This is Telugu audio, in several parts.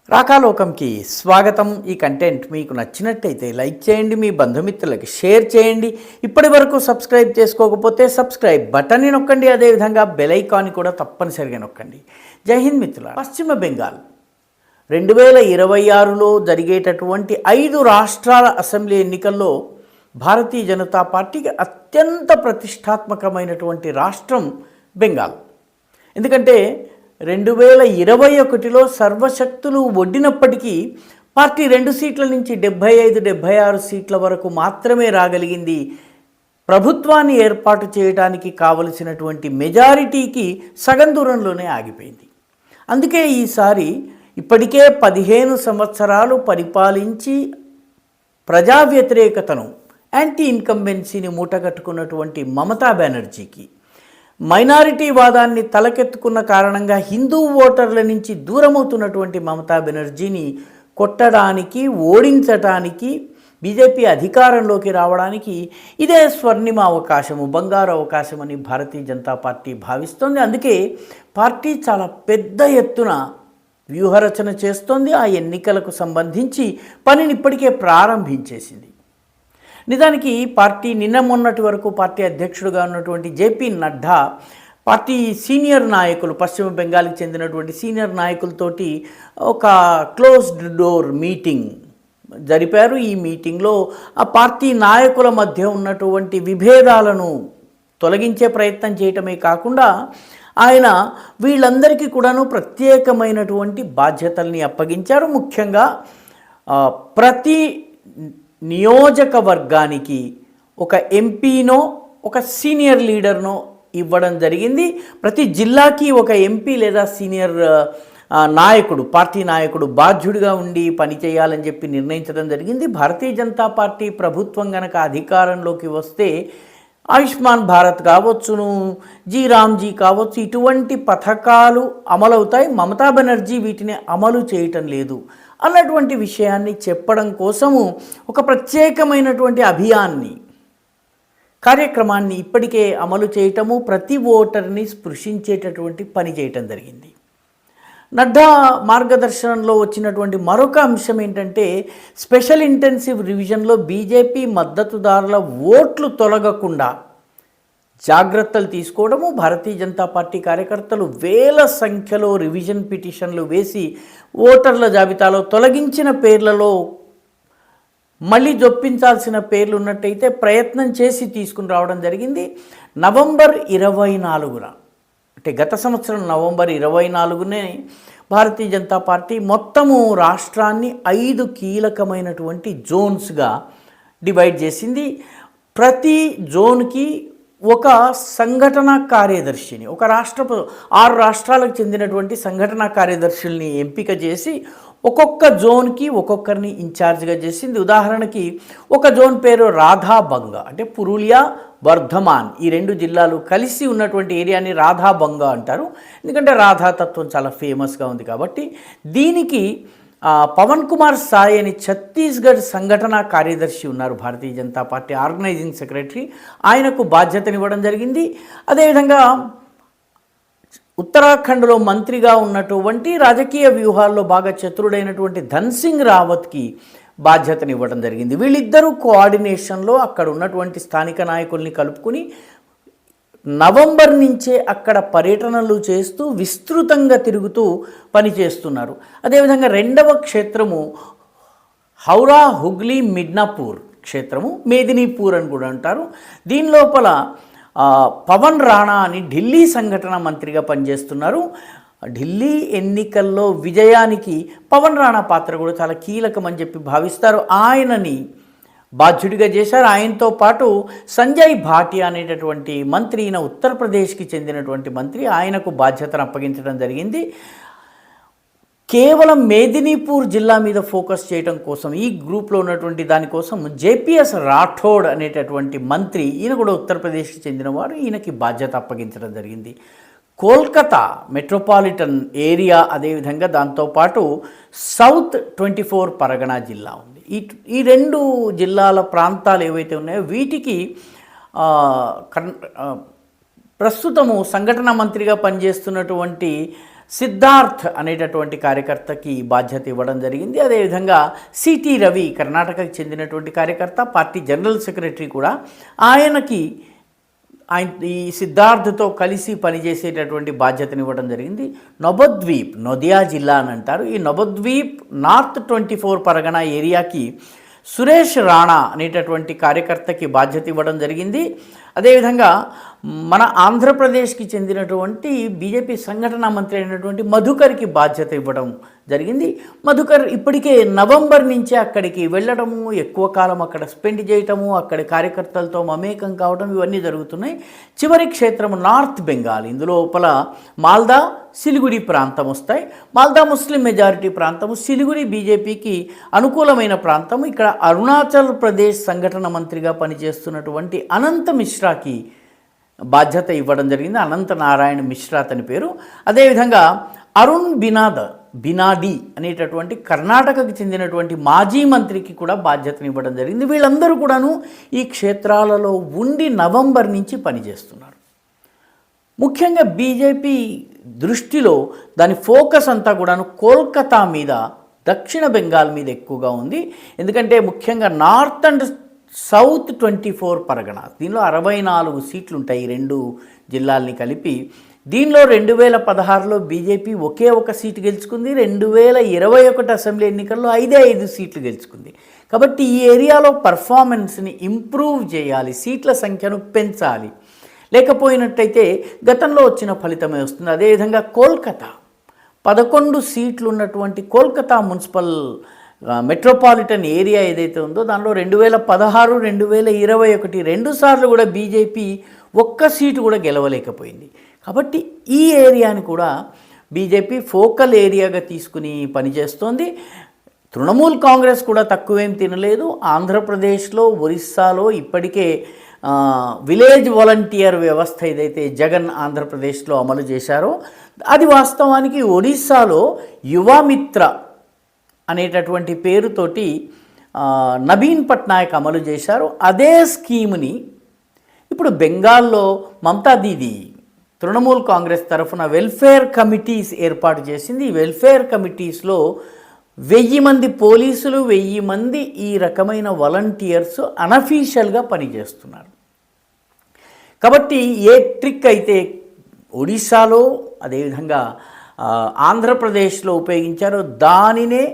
రాకాలోకంకి స్వాగతం. ఈ కంటెంట్ మీకు నచ్చినట్టయితే లైక్ చేయండి, మీ బంధుమిత్రులకి షేర్ చేయండి. ఇప్పటి వరకు సబ్స్క్రైబ్ చేసుకోకపోతే సబ్స్క్రైబ్ బటన్ని నొక్కండి, అదేవిధంగా బెల్ ఐకాన్ని కూడా తప్పనిసరిగా నొక్కండి. జై హింద్ మిత్రుల. పశ్చిమ బెంగాల్ 2026లో జరిగేటటువంటి 5 రాష్ట్రాల అసెంబ్లీ ఎన్నికల్లో భారతీయ జనతా పార్టీకి అత్యంత ప్రతిష్టాత్మకమైనటువంటి రాష్ట్రం బెంగాల్. ఎందుకంటే 2021లో సర్వశక్తులు ఒడ్డినప్పటికీ పార్టీ 2 సీట్ల నుంచి 75-76 సీట్ల వరకు మాత్రమే రాగలిగింది. ప్రభుత్వాన్ని ఏర్పాటు చేయడానికి కావలసినటువంటి మెజారిటీకి సగం దూరంలోనే ఆగిపోయింది. అందుకే ఈసారి ఇప్పటికే 15 సంవత్సరాలు పరిపాలించి ప్రజా వ్యతిరేకతను, యాంటీ ఇన్కంబెన్సీని మూటగట్టుకున్నటువంటి మమతా బెనర్జీకి, మైనారిటీ వాదాన్ని తలకెత్తుకున్న కారణంగా హిందూ ఓటర్ల నుంచి దూరమవుతున్నటువంటి మమతా బెనర్జీని కొట్టడానికి, ఓడించడానికి, బీజేపీ అధికారంలోకి రావడానికి ఇదే స్వర్ణిమ అవకాశము, బంగారు అవకాశం అని భారతీయ జనతా పార్టీ భావిస్తోంది. అందుకే పార్టీ చాలా పెద్ద ఎత్తున వ్యూహరచన చేస్తోంది. ఆ ఎన్నికలకు సంబంధించి పనిని ఇప్పటికే ప్రారంభించేసింది. నిజానికి పార్టీ నిన్న మొన్నటి వరకు పార్టీ అధ్యక్షుడిగా ఉన్నటువంటి జేపీ నడ్డా పార్టీ సీనియర్ నాయకులు, పశ్చిమ బెంగాల్కి చెందినటువంటి సీనియర్ నాయకులతోటి ఒక క్లోజ్డ్ డోర్ మీటింగ్ జరిపారు. ఈ మీటింగ్లో ఆ పార్టీ నాయకుల మధ్య ఉన్నటువంటి విభేదాలను తొలగించే ప్రయత్నం చేయటమే కాకుండా ఆయన వీళ్ళందరికీ కూడాను ప్రత్యేకమైనటువంటి బాధ్యతల్ని అప్పగించారు. ముఖ్యంగా ప్రతి నియోజకవర్గానికి ఒక ఎంపీనో, ఒక సీనియర్ లీడర్నో ఇవ్వడం జరిగింది. ప్రతి జిల్లాకి ఒక ఎంపీ లేదా సీనియర్ నాయకుడు, పార్టీ నాయకుడు బాధ్యుడిగా ఉండి పనిచేయాలని చెప్పి నిర్ణయించడం జరిగింది. భారతీయ జనతా పార్టీ ప్రభుత్వం గనక అధికారంలోకి వస్తే ఆయుష్మాన్ భారత్ కావచ్చును, జీ రామ్జీ కావచ్చు, ఇటువంటి పథకాలు అమలవుతాయి. మమతా బెనర్జీ వీటిని అమలు చేయటం లేదు అన్నటువంటి విషయాన్ని చెప్పడం కోసము ఒక ప్రత్యేకమైనటువంటి అభియాన్ని, కార్యక్రమాన్ని ఇప్పటికే అమలు చేయటము, ప్రతి ఓటర్ని స్పృశించేటటువంటి పని చేయటం జరిగింది. నడ్డా మార్గదర్శనంలో వచ్చినటువంటి మరొక అంశం ఏంటంటే, స్పెషల్ ఇంటెన్సివ్ రివిజన్లో బీజేపీ మద్దతుదారుల ఓట్లు తొలగకుండా జాగ్రత్తలు తీసుకోవడము. భారతీయ జనతా పార్టీ కార్యకర్తలు వేల సంఖ్యలో రివిజన్ పిటిషన్లు వేసి ఓటర్ల జాబితాలో తొలగించిన పేర్లలో మళ్ళీ జొప్పించాల్సిన పేర్లు ఉన్నట్టయితే ప్రయత్నం చేసి తీసుకుని రావడం జరిగింది. నవంబర్ 24న, అంటే గత సంవత్సరం నవంబర్ 24నే భారతీయ జనతా పార్టీ మొత్తము రాష్ట్రాన్ని 5 కీలకమైనటువంటి జోన్స్గా డివైడ్ చేసింది. ప్రతి జోన్కి ఒక సంఘటన కార్యదర్శిని, ఒక 6 రాష్ట్రాలకు చెందినటువంటి సంఘటన కార్యదర్శుల్ని ఎంపిక చేసి ఒక్కొక్క జోన్కి ఒక్కొక్కరిని ఇన్ఛార్జ్గా చేసింది. ఉదాహరణకి ఒక జోన్ పేరు రాధాబంగ, అంటే పురూలియా, వర్ధమాన్, ఈ 2 జిల్లాలు కలిసి ఉన్నటువంటి ఏరియాని రాధాబంగ అంటారు. ఎందుకంటే రాధాతత్వం చాలా ఫేమస్గా ఉంది కాబట్టి. దీనికి పవన్ కుమార్ సాయ్ అని ఛత్తీస్గఢ్ సంఘటన కార్యదర్శి ఉన్నారు, Bharatiya Janata party organising secretary, ఆయనకు బాధ్యతనివ్వడం జరిగింది. అదేవిధంగా ఉత్తరాఖండ్లో మంత్రిగా ఉన్నటువంటి, రాజకీయ వ్యూహాల్లో బాగా చతురుడైనటువంటి ధన్ సింగ్ రావత్కి బాధ్యతనివ్వడం జరిగింది. వీళ్ళిద్దరూ కోఆర్డినేషన్లో అక్కడ ఉన్నటువంటి స్థానిక నాయకుల్ని కలుపుకుని నవంబర్ నుంచే అక్కడ పర్యటనలు చేస్తూ విస్తృతంగా తిరుగుతూ పనిచేస్తున్నారు. అదేవిధంగా 2వ క్షేత్రము హౌరా హుగ్లీ మిడ్నాపూర్ క్షేత్రము, మేదినీపూర్ అని కూడా అంటారు. దీని లోపల పవన్ రాణా అని ఢిల్లీ సంఘటన మంత్రిగా పనిచేస్తున్నారు. ఢిల్లీ ఎన్నికల్లో విజయానికి పవన్ రాణా పాత్ర కూడా చాలా కీలకమని చెప్పి భావిస్తారు. ఆయనని బాధ్యుడిగా చేశారు. ఆయనతో పాటు సంజయ్ భాటియా అనేటటువంటి మంత్రి, ఈయన ఉత్తరప్రదేశ్కి చెందినటువంటి మంత్రి, ఆయనకు బాధ్యతను అప్పగించడం జరిగింది. కేవలం మేదినీపూర్ జిల్లా మీద ఫోకస్ చేయడం కోసం, ఈ గ్రూప్లో ఉన్నటువంటి దానికోసం జేపీఎస్ రాఠోడ్ అనేటటువంటి మంత్రి, ఈయన కూడా ఉత్తరప్రదేశ్కి చెందినవాడు, ఈయనకి బాధ్యత అప్పగించడం జరిగింది. కోల్కతా మెట్రోపాలిటన్ ఏరియా, అదేవిధంగా దాంతోపాటు సౌత్ 24 పరగనా జిల్లా ఉంది. ఈ 2 జిల్లాల ప్రాంతాలు ఏవైతే ఉన్నాయో వీటికి ప్రస్తుతము సంఘటన మంత్రిగా పనిచేస్తున్నటువంటి సిద్ధార్థ్ అనేటటువంటి కార్యకర్తకి బాధ్యత ఇవ్వడం జరిగింది. అదేవిధంగా సిటీ రవి కర్ణాటకకు చెందినటువంటి కార్యకర్త, పార్టీ జనరల్ సెక్రటరీ కూడా, ఆయనకి ఈ సిద్ధార్థతో కలిసి పనిచేసేటటువంటి బాధ్యతను ఇవ్వడం జరిగింది. నొబద్వీప్, నొదియా జిల్లా అని అంటారు. ఈ నొబద్వీప్ నార్త్ 24 పరగణ ఏరియాకి సురేష్ రాణా అనేటటువంటి కార్యకర్తకి బాధ్యత ఇవ్వడం జరిగింది. అదేవిధంగా మన ఆంధ్రప్రదేశ్కి చెందినటువంటి బీజేపీ సంఘటనా మంత్రి అయినటువంటి మధుకర్కి బాధ్యత ఇవ్వడం జరిగింది. మధుకర్ ఇప్పటికే నవంబర్ నుంచే అక్కడికి వెళ్ళడము, ఎక్కువ కాలం అక్కడ స్పెండ్ చేయటము, అక్కడి కార్యకర్తలతో మమేకం కావడం, ఇవన్నీ జరుగుతున్నాయి. చివరి క్షేత్రం నార్త్ బెంగాల్. ఇందులో మాల్దా, సిలిగుడి ప్రాంతం వస్తాయి. మాల్దా ముస్లిం మెజారిటీ ప్రాంతము, సిలిగుడి బీజేపీకి అనుకూలమైన ప్రాంతం. ఇక్కడ అరుణాచల్ ప్రదేశ్ సంఘటన మంత్రిగా పనిచేస్తున్నటువంటి అనంత మిశ్రాకి బాధ్యత ఇవ్వడం జరిగింది. అనంత నారాయణ మిశ్రా అతని పేరు. అదేవిధంగా అరుణ్ బినాడి అనేటటువంటి కర్ణాటకకు చెందినటువంటి మాజీ మంత్రికి కూడా బాధ్యతను ఇవ్వడం జరిగింది. వీళ్ళందరూ కూడాను ఈ క్షేత్రాలలో ఉండి నవంబర్ నుంచి పనిచేస్తున్నారు. ముఖ్యంగా బీజేపీ దృష్టిలో దాని ఫోకస్ అంతా కూడాను కోల్కతా మీద, దక్షిణ బెంగాల్ మీద ఎక్కువగా ఉంది. ఎందుకంటే ముఖ్యంగా నార్త్ అండ్ సౌత్ 24 పరగణ, దీనిలో 64 సీట్లు ఉంటాయి, ఈ రెండు జిల్లాల్ని కలిపి. దీనిలో 2016లో బీజేపీ ఒకే ఒక సీటు గెలుచుకుంది. 2021 అసెంబ్లీ ఎన్నికల్లో 5 సీట్లు గెలుచుకుంది. కాబట్టి ఈ ఏరియాలో పర్ఫార్మెన్స్ని ఇంప్రూవ్ చేయాలి, సీట్ల సంఖ్యను పెంచాలి. లేకపోయినట్టయితే గతంలో వచ్చిన ఫలితమే వస్తుంది. అదేవిధంగా కోల్కతా 11 సీట్లు ఉన్నటువంటి కోల్కతా మున్సిపల్ మెట్రోపాలిటన్ ఏరియా ఏదైతే ఉందో దానిలో 2016, 2021 రెండుసార్లు కూడా బీజేపీ ఒక్క సీటు కూడా గెలవలేకపోయింది. కాబట్టి ఈ ఏరియాని కూడా బీజేపీ ఫోకల్ ఏరియాగా తీసుకుని పనిచేస్తోంది. తృణమూల్ కాంగ్రెస్ కూడా తక్కువేం తినలేదు. ఆంధ్రప్రదేశ్లో, ఒరిస్సాలో ఇప్పటికే విలేజ్ వాలంటీర్ వ్యవస్థ ఏదైతే జగన్ ఆంధ్రప్రదేశ్లో అమలు చేశారో అది వాస్తవానికి ఒడిస్సాలో యువమిత్ర అనేటటువంటి పేరుతోటి నవీన్ పట్నాయక్ అమలు చేశారు. అదే స్కీమ్ని ఇప్పుడు బెంగాల్లో మమతా దీదీ తృణమూల్ కాంగ్రెస్ తరఫున వెల్ఫేర్ కమిటీస్ ఏర్పాటు చేసింది. ఈ వెల్ఫేర్ కమిటీస్లో 1000 మంది పోలీసులు, 1000 మంది ఈ రకమైన వాలంటీర్స్ అనఫీషియల్గా పనిచేస్తున్నారు. కాబట్టి ఏ ట్రిక్ అయితే ఒడిశాలో అదేవిధంగా ఆంధ్రప్రదేశ్లో ఉపయోగించారో దానినే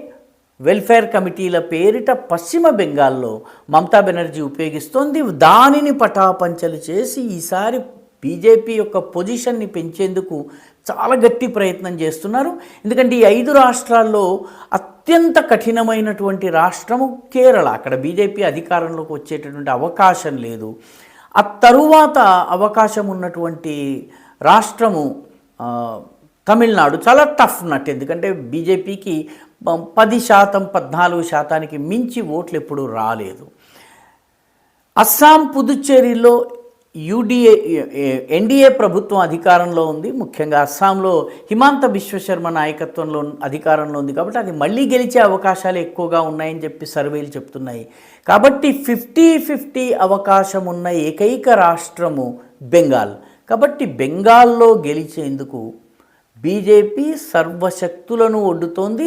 వెల్ఫేర్ కమిటీల పేరిట పశ్చిమ బెంగాల్లో మమతా బెనర్జీ ఉపయోగిస్తోంది. దానిని పటాపంచలు చేసి ఈసారి బీజేపీ యొక్క పొజిషన్ని పెంచేందుకు చాలా గట్టి ప్రయత్నం చేస్తున్నారు. ఎందుకంటే ఈ 5 రాష్ట్రాల్లో అత్యంత కఠినమైనటువంటి రాష్ట్రము కేరళ. అక్కడ బీజేపీ అధికారంలోకి వచ్చేటటువంటి అవకాశం లేదు. ఆ తరువాత అవకాశం ఉన్నటువంటి రాష్ట్రము తమిళనాడు. చాలా టఫ్ నట్, ఎందుకంటే బీజేపీకి 10%, 14% మించి ఓట్లు ఎప్పుడూ రాలేదు. అస్సాం, పుదుచ్చేరిలో ఎన్డీఏ ప్రభుత్వం అధికారంలో ఉంది. ముఖ్యంగా అస్సాంలో హిమాంత బిశ్వశర్మ నాయకత్వంలో అధికారంలో ఉంది. కాబట్టి అది మళ్ళీ గెలిచే అవకాశాలు ఎక్కువగా ఉన్నాయని చెప్పి సర్వేలు చెప్తున్నాయి. కాబట్టి 50-50 అవకాశం ఉన్న ఏకైక రాష్ట్రము బెంగాల్. కాబట్టి బెంగాల్లో గెలిచేందుకు బీజేపీ సర్వశక్తులను ఒడ్డుతోంది.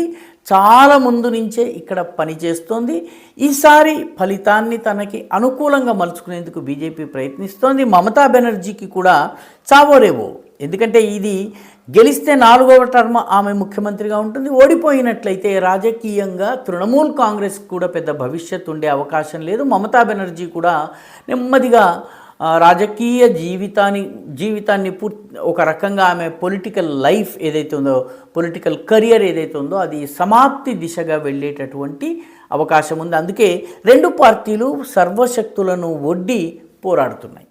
చాలా ముందు నుంచే ఇక్కడ పనిచేస్తోంది. ఈసారి ఫలితాన్ని తనకి అనుకూలంగా మలుచుకునేందుకు బీజేపీ ప్రయత్నిస్తోంది. మమతా బెనర్జీకి కూడా చావోరేవో, ఎందుకంటే ఇది గెలిస్తే 4వ టర్మ్ ఆమె ముఖ్యమంత్రిగా ఉంటుంది. ఓడిపోయినట్లయితే రాజకీయంగా తృణమూల్ కాంగ్రెస్ కూడా పెద్ద భవిష్యత్తు ఉండే అవకాశం లేదు. మమతా బెనర్జీ కూడా నెమ్మదిగా రాజకీయ జీవితాన్ని ఒక రకంగా ఆమె పొలిటికల్ లైఫ్ ఏదైతే ఉందో, పొలిటికల్ కెరియర్ ఏదైతే ఉందో అది సమాప్తి దిశగా వెళ్ళేటటువంటి అవకాశం ఉంది. అందుకే 2 పార్టీలు సర్వశక్తులను ఒడ్డి పోరాడుతున్నాయి.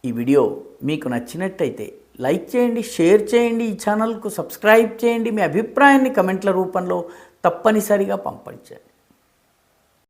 ఈ వీడియో మీకు నచ్చినట్టయితే లైక్ చేయండి, షేర్ చేయండి, ఈ ఛానల్కు సబ్స్క్రైబ్ చేయండి. మీ అభిప్రాయాన్ని కమెంట్ల రూపంలో తప్పనిసరిగా పంపించండి.